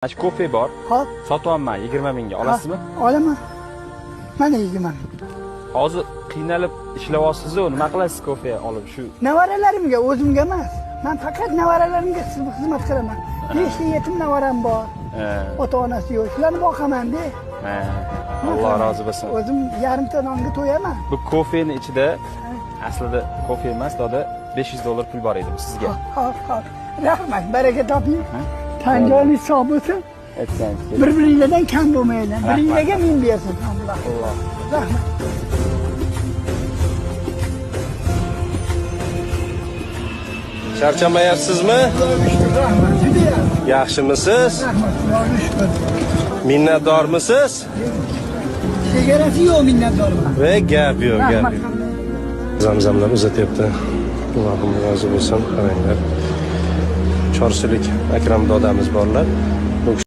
Mana kofe bor. Hop. Sotyapman 20 mingga. Olasizmi? Olaman. Mana 20 ming. Hozir qiynalib ishlayapsiz-ku, nima qilasiz kofe olib shu? Nevaralarimga, o'zimga emas. Men faqat nevaralarimga xizmat qilaman. 5 ta yetim nevaram bor. Ota-onasi yo'q. Shularni boqaman-da. Alloh rozi bo'lsin. O'zim yarimta nonga to'yaman. Bu kofening ichida aslida kofe emas, doda $500 pul bor edi sizga. Hop. Rahmat, baraka toping. Tan joyingiz sog' bo'lsin. Aytsangiz. Bir-biringizdan kam bo'lmanglar. Biringizga ming bersin. Alloh. Rahmat. Charchamayapsizmi? Rahmat. Judayam. Yaxshimisiz? Rahmat. Minnatdormisiz? Chegarasi yo'q minnatdorman. Ve gap yo'q, gap Rahmat. yo'q. Zamzamlar uzatyapti. Allohim rozi bo'lsin, qaranglar. Chorsulik Akram dodamiz borlar.